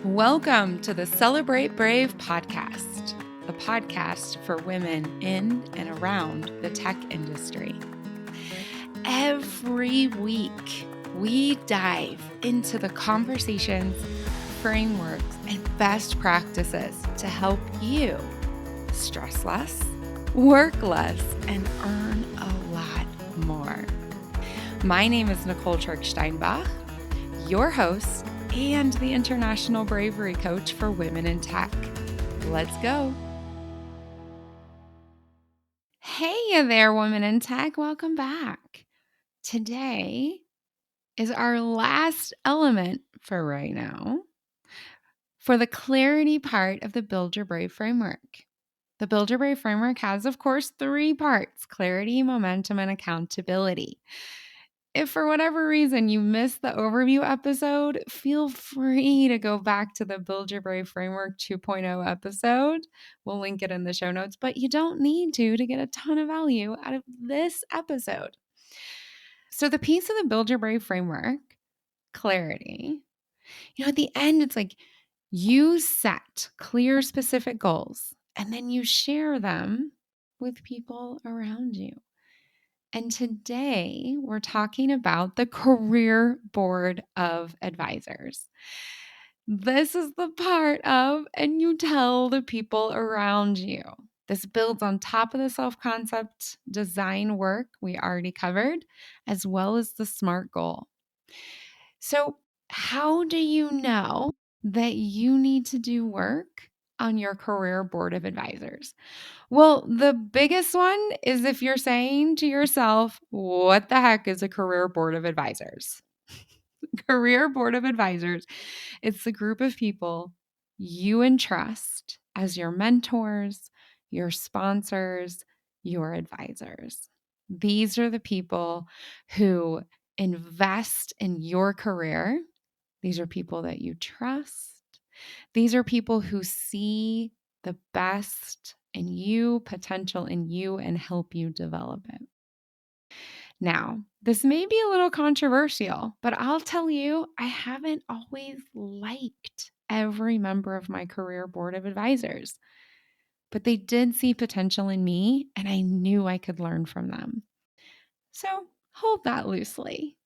Welcome to the Celebrate Brave podcast, the podcast for women in and around the tech industry. Every week, we dive into the conversations, frameworks, and best practices to help you stress less, work less, and earn a lot more. My name is Nicole Steinbach, your host and the International Bravery Coach for Women in Tech. Let's go. Hey there, Women in Tech. Welcome back. Today is our last element for right now for the clarity part of the Build Your Brave framework. The Build Your Brave framework has, of course, 3 parts: clarity, momentum, and accountability. If for whatever reason you missed the overview episode, feel free to go back to the Build Your Brave Framework 2.0 episode. We'll link it in the show notes, but you don't need to get a ton of value out of this episode. So the piece of the Build Your Brave Framework, clarity, at the end, it's like you set clear, specific goals, and then you share them with people around you. And today we're talking about the Career Board of Advisors. This is the part of, and you tell the people around you. This builds on top of the self-concept design work we already covered, as well as the SMART goal. So, how do you know that you need to do work on your Career Board of Advisors? Well, the biggest one is if you're saying to yourself, what the heck is a Career Board of Advisors? Career Board of Advisors, it's the group of people you entrust as your mentors, your sponsors, your advisors. These are the people who invest in your career. These are people that you trust. These are people who see the best in you, potential in you, and help you develop it. Now, this may be a little controversial, but I'll tell you, I haven't always liked every member of my Career Board of Advisors, but they did see potential in me, and I knew I could learn from them. So hold that loosely.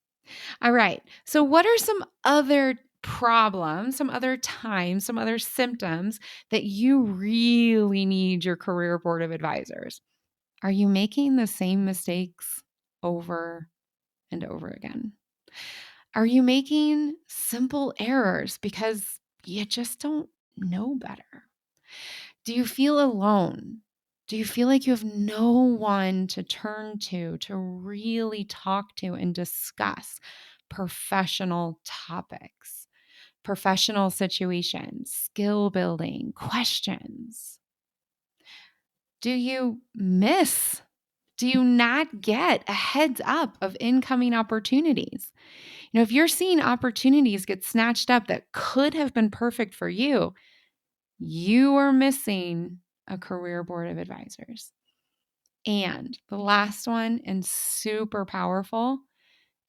All right. So, what are some other problems, some other times, some other symptoms that you really need your Career Board of Advisors? Are you making the same mistakes over and over again? Are you making simple errors because you just don't know better? Do you feel alone? Do you feel like you have no one to turn to really talk to and discuss professional topics, professional situations, skill building, questions? Do you not get a heads up of incoming opportunities? If you're seeing opportunities get snatched up that could have been perfect for you, you are missing a Career Board of Advisors. And the last one, and super powerful,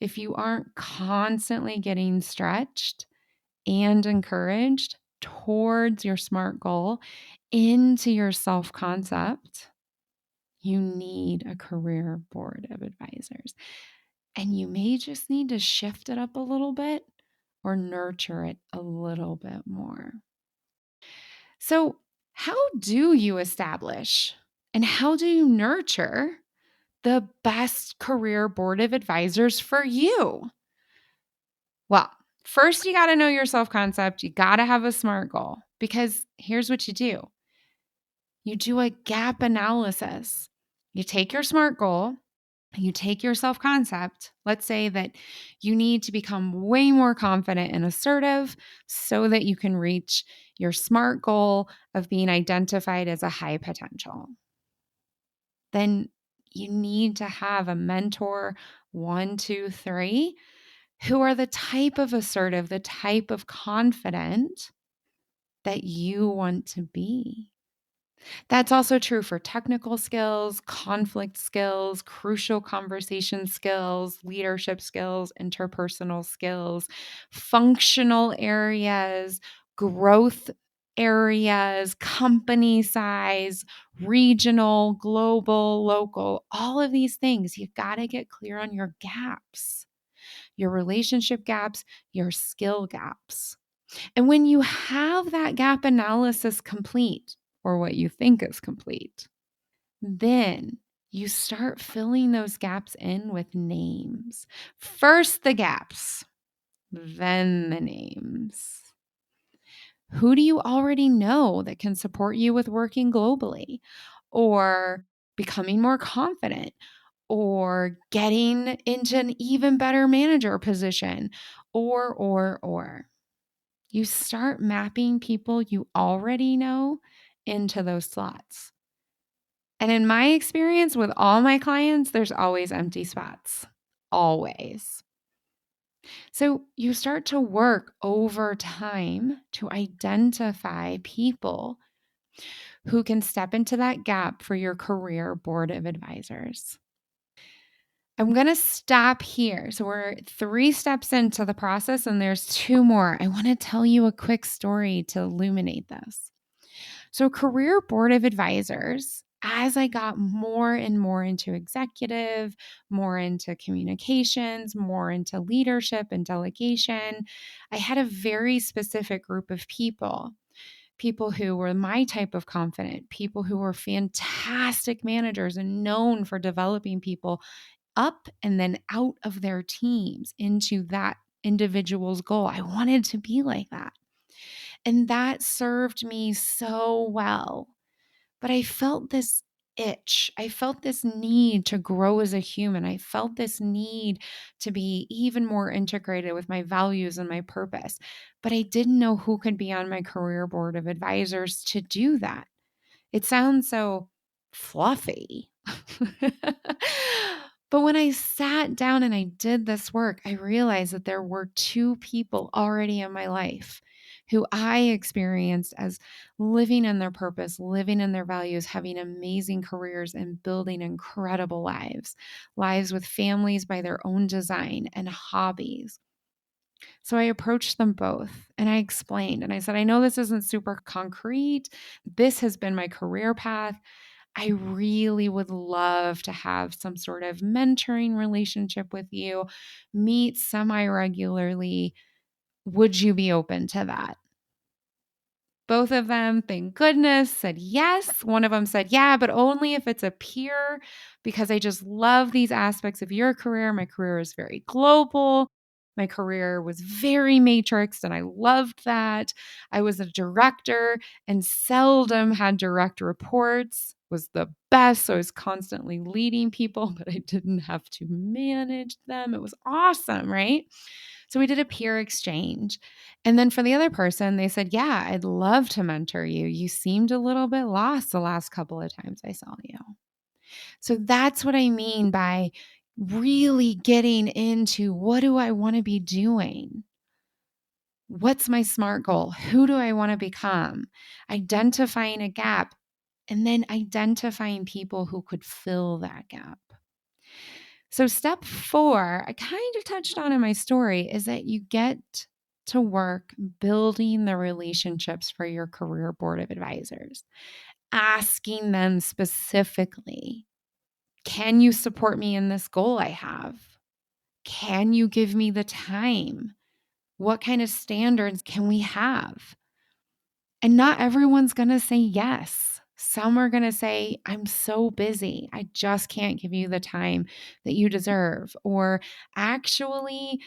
if you aren't constantly getting stretched and encouraged towards your SMART goal into your self-concept, you need a Career Board of Advisors. And you may just need to shift it up a little bit or nurture it a little bit more. So, how do you establish and how do you nurture the best Career Board of Advisors for you? Well, first, you got to know your self-concept. You got to have a SMART goal, because here's what you do. You do a gap analysis. You take your SMART goal, you take your self-concept. Let's say that you need to become way more confident and assertive so that you can reach your SMART goal of being identified as a high potential. Then you need to have a mentor 1, 2, 3 who are the type of assertive, the type of confident that you want to be. That's also true for technical skills, conflict skills, crucial conversation skills, leadership skills, interpersonal skills, functional areas, growth areas, company size, regional, global, local, all of these things. You've got to get clear on your gaps, your relationship gaps, your skill gaps. And when you have that gap analysis complete, or what you think is complete, then you start filling those gaps in with names. First the gaps, then the names. Who do you already know that can support you with working globally or becoming more confident or getting into an even better manager position or? You start mapping people you already know into those slots. And in my experience with all my clients, there's always empty spots. Always. So you start to work over time to identify people who can step into that gap for your career board of advisors. I'm going to stop here. So we're 3 steps into the process and there's 2 more. I want to tell you a quick story to illuminate this. So career board of advisors, as I got more and more into executive, more into communications, more into leadership and delegation, I had a very specific group of people who were my type of confident, people who were fantastic managers and known for developing people up and then out of their teams into that individual's goal. I wanted to be like that. And that served me so well. But I felt this itch. I felt this need to grow as a human. I felt this need to be even more integrated with my values and my purpose. But I didn't know who could be on my career board of advisors to do that. It sounds so fluffy. But when I sat down and I did this work, I realized that there were 2 people already in my life who I experienced as living in their purpose, living in their values, having amazing careers, and building incredible lives with families by their own design and hobbies. So I approached them both and I explained and I said, I know this isn't super concrete. This has been my career path. I really would love to have some sort of mentoring relationship with you, meet semi regularly. Would you be open to that? Both of them, thank goodness, said yes. One of them said, yeah, but only if it's a peer, because I just love these aspects of your career. My career is very global. My career was very matrixed, and I loved that. I was a director and seldom had direct reports, was the best. So I was constantly leading people, but I didn't have to manage them. It was awesome, right? So we did a peer exchange. And then for the other person, they said, yeah, I'd love to mentor you. You seemed a little bit lost the last couple of times I saw you. So that's what I mean by really getting into what do I want to be doing? What's my SMART goal? Who do I want to become? Identifying a gap and then identifying people who could fill that gap. So, step 4, I kind of touched on in my story, is that you get to work building the relationships for your career board of advisors, asking them specifically, can you support me in this goal I have? Can you give me the time? What kind of standards can we have? And not everyone's going to say yes. Some are going to say, I'm so busy. I just can't give you the time that you deserve. Or actually,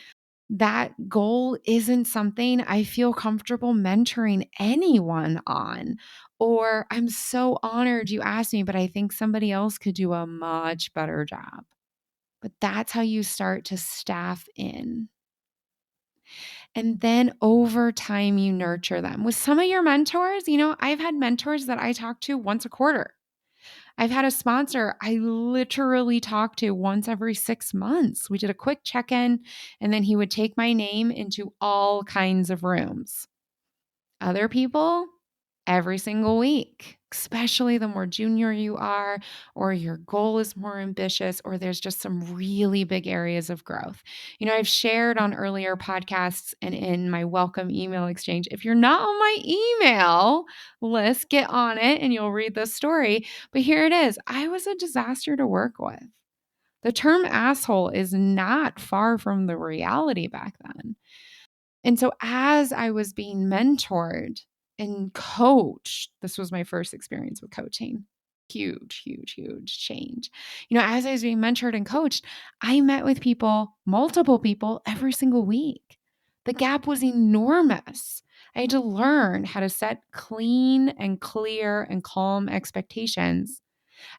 that goal isn't something I feel comfortable mentoring anyone on. Or I'm so honored you asked me, but I think somebody else could do a much better job. But that's how you start to staff in. And then over time, you nurture them. With some of your mentors, I've had mentors that I talk to once a quarter. I've had a sponsor I literally talk to once every 6 months. We did a quick check in, and then he would take my name into all kinds of rooms. Other people, every single week. especially the more junior you are, or your goal is more ambitious, or there's just some really big areas of growth. I've shared on earlier podcasts and in my welcome email exchange. If you're not on my email list, get on it and you'll read this story. But here it is. I was a disaster to work with. The term asshole is not far from the reality back then. And so as I was being mentored and coached, this was my first experience with coaching. Huge, huge, huge change. As I was being mentored and coached, I met with people, multiple people, every single week. The gap was enormous. I had to learn how to set clean and clear and calm expectations.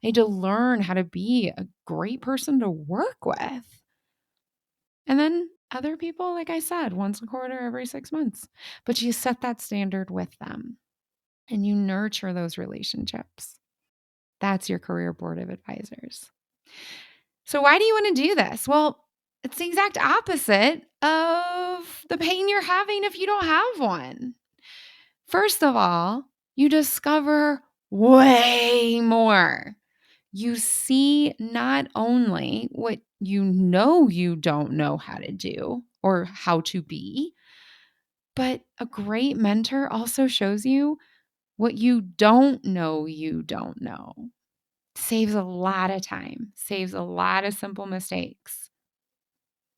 I had to learn how to be a great person to work with. And then other people, like I said, once a quarter, every 6 months. But you set that standard with them and you nurture those relationships. That's your career board of advisors. So why do you want to do this? Well, it's the exact opposite of the pain you're having if you don't have one. First of all, you discover way more. You see not only what you don't know how to do or how to be, but a great mentor also shows you what you don't know you don't know. Saves a lot of time, saves a lot of simple mistakes.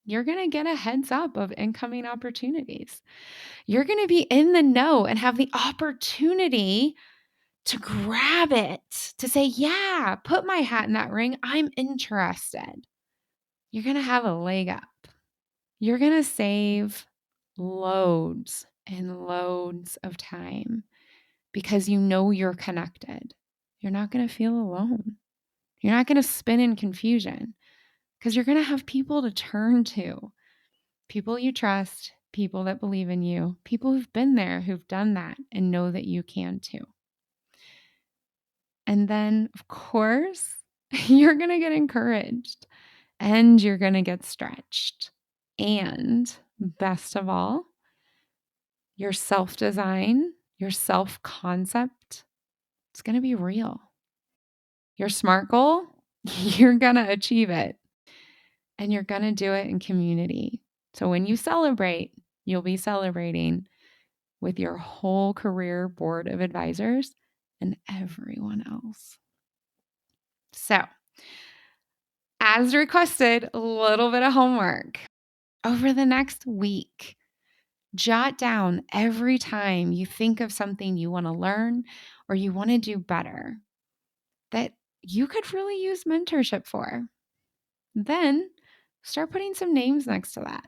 You're going to get a heads up of incoming opportunities. You're going to be in the know and have the opportunity to grab it, to say, yeah, put my hat in that ring. I'm interested. You're going to have a leg up. You're going to save loads and loads of time because you're connected. You're not going to feel alone. You're not going to spin in confusion because you're going to have people to turn to, people you trust, people that believe in you, people who've been there, who've done that and know that you can too. And then, of course, you're going to get encouraged and you're going to get stretched. And best of all, your self-design, your self-concept, it's going to be real. Your SMART goal, you're going to achieve it. And you're going to do it in community. So when you celebrate, you'll be celebrating with your whole career board of advisors and everyone else. So, as requested, a little bit of homework. Over the next week, jot down every time you think of something you want to learn or you want to do better that you could really use mentorship for. Then start putting some names next to that.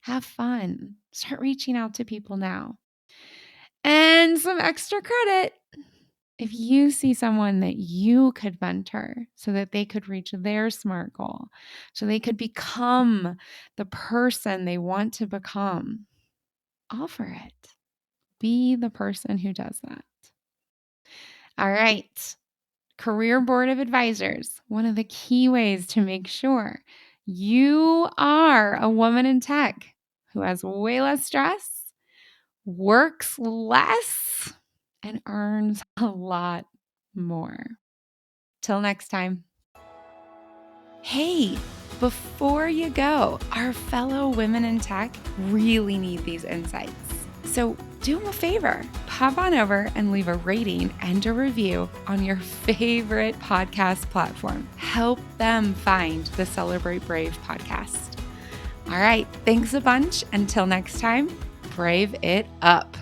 Have fun. Start reaching out to people now. And some extra credit. If you see someone that you could mentor so that they could reach their SMART goal, so they could become the person they want to become, offer it. Be the person who does that. All right. Career Board of Advisors. One of the key ways to make sure you are a woman in tech who has way less stress, works less, and earns a lot more. Till next time. Hey, before you go, our fellow women in tech really need these insights. So do them a favor, pop on over and leave a rating and a review on your favorite podcast platform. Help them find the Celebrate Brave podcast. All right, thanks a bunch. Until next time, brave it up.